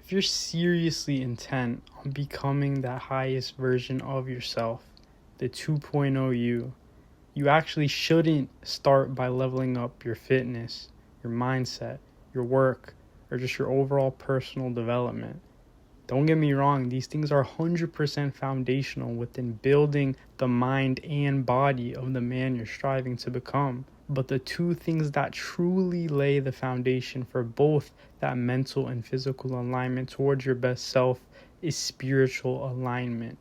If you're seriously intent on becoming that highest version of yourself, the 2.0 you actually shouldn't start by leveling up your fitness, your mindset, your work, or just your overall personal development. Don't get me wrong, these things are 100% foundational within building the mind and body of the man you're striving to become. But the two things that truly lay the foundation for both that mental and physical alignment towards your best self is spiritual alignment.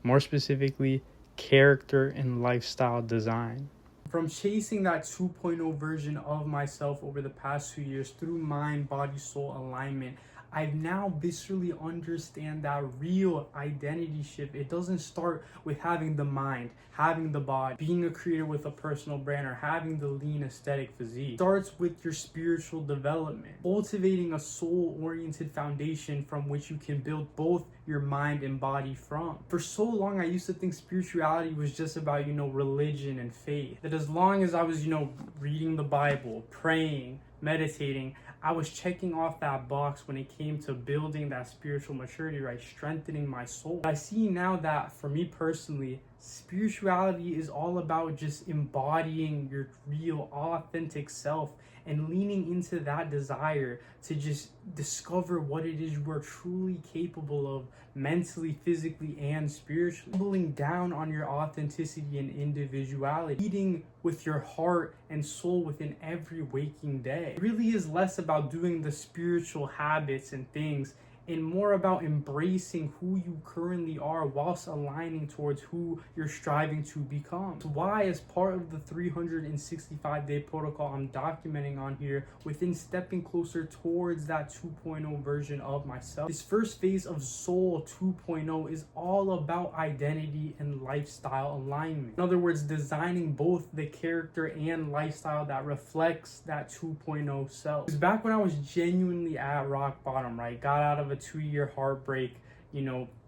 More specifically, character and lifestyle design. From chasing that 2.0 version of myself over the past 2 years through mind, body, soul alignment, I now viscerally understand that real identity shift. It doesn't start with having the mind, having the body, being a creator with a personal brand, or having the lean aesthetic physique. It starts with your spiritual development, cultivating a soul-oriented foundation from which you can build both your mind and body from. For so long, I used to think spirituality was just about, religion and faith. That as long as I was, reading the Bible, praying, meditating, I was checking off that box when it came to building that spiritual maturity, right? Strengthening my soul. I see now that for me personally, spirituality is all about just embodying your real, authentic self and leaning into that desire to just discover what it is you are truly capable of mentally, physically, and spiritually. Doubling down on your authenticity and individuality, leading with your heart and soul within every waking day. It really is less about doing the spiritual habits and things and more about embracing who you currently are whilst aligning towards who you're striving to become. That's why, as part of the 365-day protocol I'm documenting on here, within stepping closer towards that 2.0 version of myself, this first phase of Soul 2.0 is all about identity and lifestyle alignment. In other words, designing both the character and lifestyle that reflects that 2.0 self. Because back when I was genuinely at rock bottom, right, got out of a 2-year heartbreak,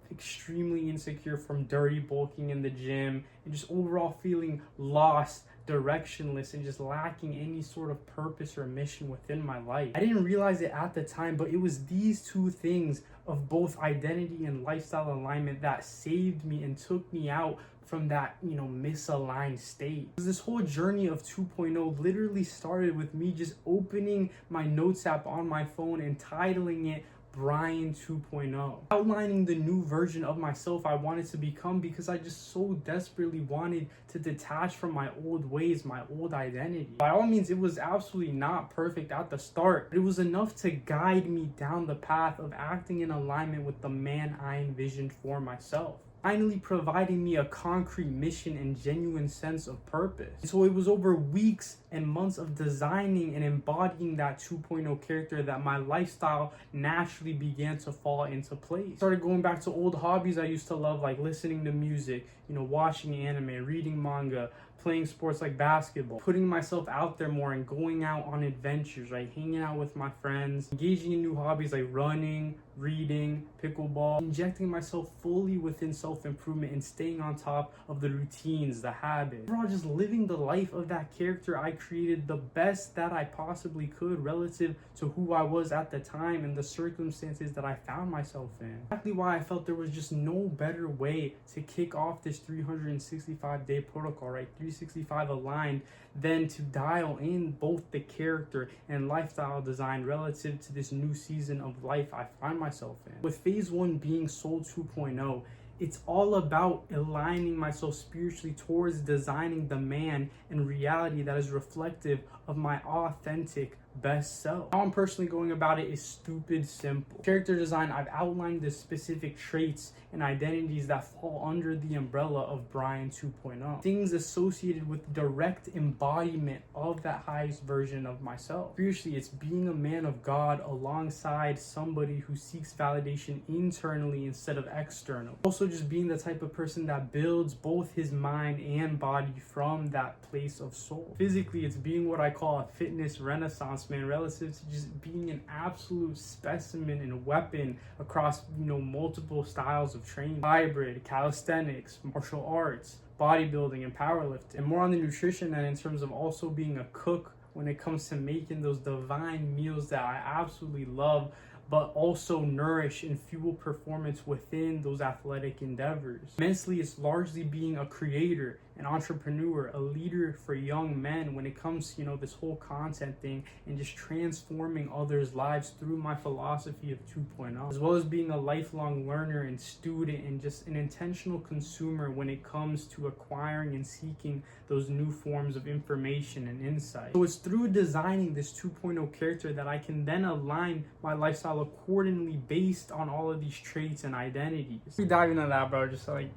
extremely insecure from dirty bulking in the gym, and just overall feeling lost, directionless, and just lacking any sort of purpose or mission within my life. I didn't realize it at the time, but it was these two things of both identity and lifestyle alignment that saved me and took me out from that, misaligned state. This whole journey of 2.0 literally started with me just opening my notes app on my phone and titling it Brian 2.0, outlining the new version of myself I wanted to become because I just so desperately wanted to detach from my old ways, my old identity. By all means, it was absolutely not perfect at the start, but it was enough to guide me down the path of acting in alignment with the man I envisioned for myself, finally providing me a concrete mission and genuine sense of purpose. And so it was over weeks and months of designing and embodying that 2.0 character that my lifestyle naturally began to fall into place. Started going back to old hobbies I used to love, like listening to music, watching anime, reading manga, playing sports like basketball, putting myself out there more and going out on adventures, right? Hanging out with my friends, engaging in new hobbies like running, reading, pickleball, injecting myself fully within self-improvement and staying on top of the routines, the habits. Overall, just living the life of that character I created the best that I possibly could relative to who I was at the time and the circumstances that I found myself in. Exactly why I felt there was just no better way to kick off this 365-day protocol, right? 365 aligned, than to dial in both the character and lifestyle design relative to this new season of life I find myself in. With phase 1 being Soul 2.0, it's all about aligning myself spiritually towards designing the man and reality that is reflective of my authentic best self. How I'm personally going about it is stupid simple. Character design, I've outlined the specific traits and identities that fall under the umbrella of Brian 2.0. Things associated with direct embodiment of that highest version of myself. Spiritually, it's being a man of God alongside somebody who seeks validation internally instead of external. Also, just being the type of person that builds both his mind and body from that place of soul. Physically, it's being what I call a fitness renaissance man, relative to just being an absolute specimen and weapon across multiple styles of training: hybrid, calisthenics, martial arts, bodybuilding, and powerlifting. And more on the nutrition end in terms of also being a cook when it comes to making those divine meals that I absolutely love, but also nourish and fuel performance within those athletic endeavors. Mentally, it's largely being a creator, an entrepreneur, a leader for young men when it comes to, this whole content thing and just transforming others' lives through my philosophy of 2.0, as well as being a lifelong learner and student and just an intentional consumer when it comes to acquiring and seeking those new forms of information and insight. So it's through designing this 2.0 character that I can then align my lifestyle accordingly based on all of these traits and identities. We dive into that, bro.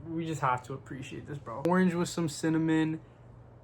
We just have to appreciate this, bro. Orange with some cinnamon,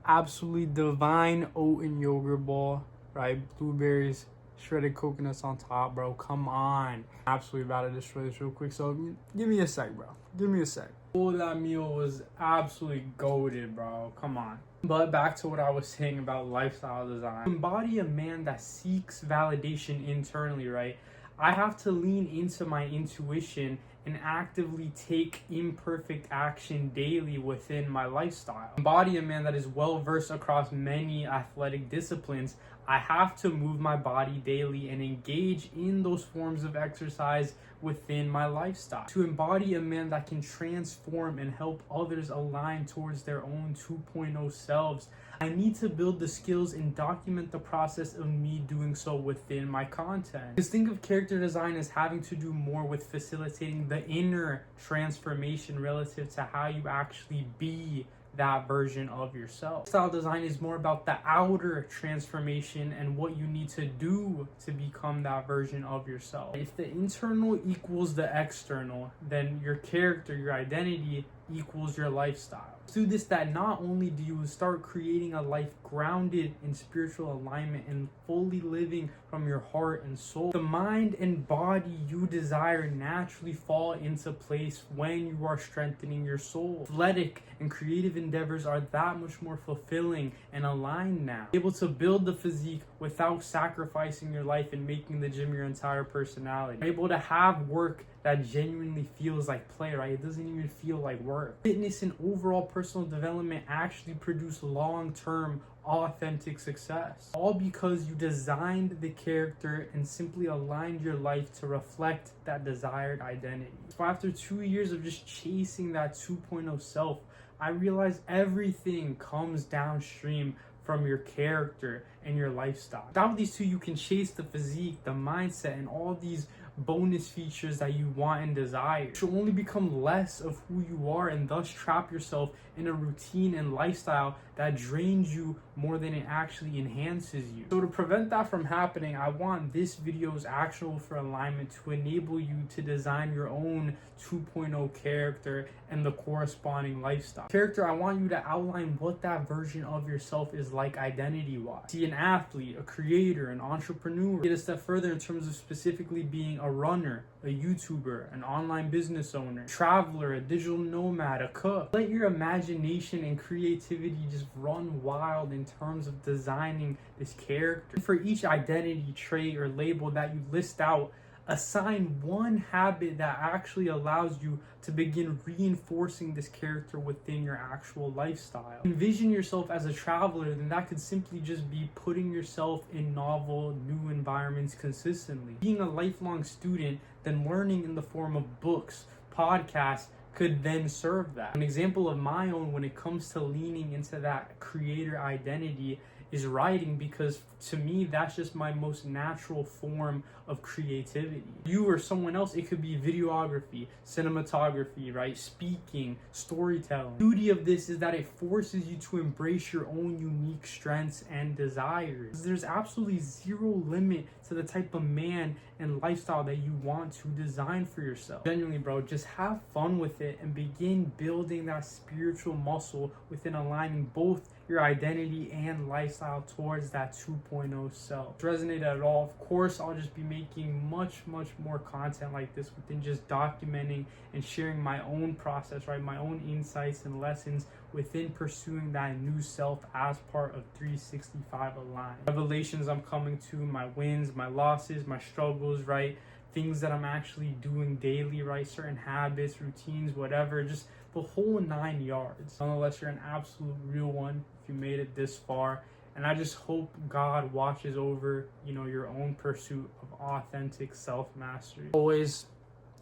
absolutely divine oat and yogurt ball, right? Blueberries, shredded coconuts on top, bro. Come on. Absolutely about to destroy this real quick. So give me a sec, bro. Give me a sec. Oh, that meal was absolutely goated, bro. Come on. But back to what I was saying about lifestyle design. Embody a man that seeks validation internally, right? I have to lean into my intuition and actively take imperfect action daily within my lifestyle. Embody a man that is well versed across many athletic disciplines. I have to move my body daily and engage in those forms of exercise within my lifestyle. To embody a man that can transform and help others align towards their own 2.0 selves, I need to build the skills and document the process of me doing so within my content. Because think of character design as having to do more with facilitating the inner transformation relative to how you actually be that version of yourself. Style design is more about the outer transformation and what you need to do to become that version of yourself. If the internal equals the external, then your character, your identity equals your lifestyle. Through this, that not only do you start creating a life grounded in spiritual alignment and fully living from your heart and soul, the mind and body you desire naturally fall into place when you are strengthening your soul. Athletic and creative endeavors are that much more fulfilling and aligned now. Able to build the physique without sacrificing your life and making the gym your entire personality. You're able to have work that genuinely feels like play, right? It doesn't even feel like work. Fitness and overall personal development actually produce long-term authentic success, all because you designed the character and simply aligned your life to reflect that desired identity. So after 2 years of just chasing that 2.0 self, I realized everything comes downstream from your character and your lifestyle. Without these two, you can chase the physique, the mindset, and all these bonus features that you want and desire. You should only become less of who you are and thus trap yourself in a routine and lifestyle that drains you more than it actually enhances you. So to prevent that from happening, I want this video's actionable for alignment to enable you to design your own 2.0 character and the corresponding lifestyle. Character, I want you to outline what that version of yourself is like identity-wise. See, an athlete, a creator, an entrepreneur. Get a step further in terms of specifically being a runner, a YouTuber, an online business owner, traveler, a digital nomad, a cook. Let your imagination and creativity just run wild in terms of designing this character. For each identity, trait, or label that you list out, assign one habit that actually allows you to begin reinforcing this character within your actual lifestyle. Envision yourself as a traveler, then that could simply just be putting yourself in novel, new environments consistently. Being a lifelong student, then learning in the form of books, podcasts, could then serve that. An example of my own when it comes to leaning into that creator identity is writing, because to me that's just my most natural form of creativity. You or someone else, it could be videography, cinematography, right? Speaking, storytelling. The beauty of this is that it forces you to embrace your own unique strengths and desires. There's absolutely zero limit to the type of man and lifestyle that you want to design for yourself. Genuinely, bro, just have fun with it and begin building that spiritual muscle within aligning both your identity and lifestyle towards that 2.0 self. If it resonated at all, of course, I'll just be making much more content like this within just documenting and sharing my own process, right? My own insights and lessons within pursuing that new self as part of 365 Align. Revelations I'm coming to, my wins, my losses, my struggles, right? Things that I'm actually doing daily, right? Certain habits, routines, whatever, just the whole 9 yards. Nonetheless, you're an absolute real one if you made it this far. And I just hope God watches over, your own pursuit of authentic self-mastery. Always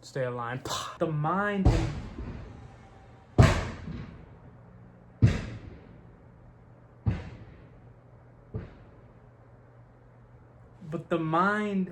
stay aligned. The mind but the mind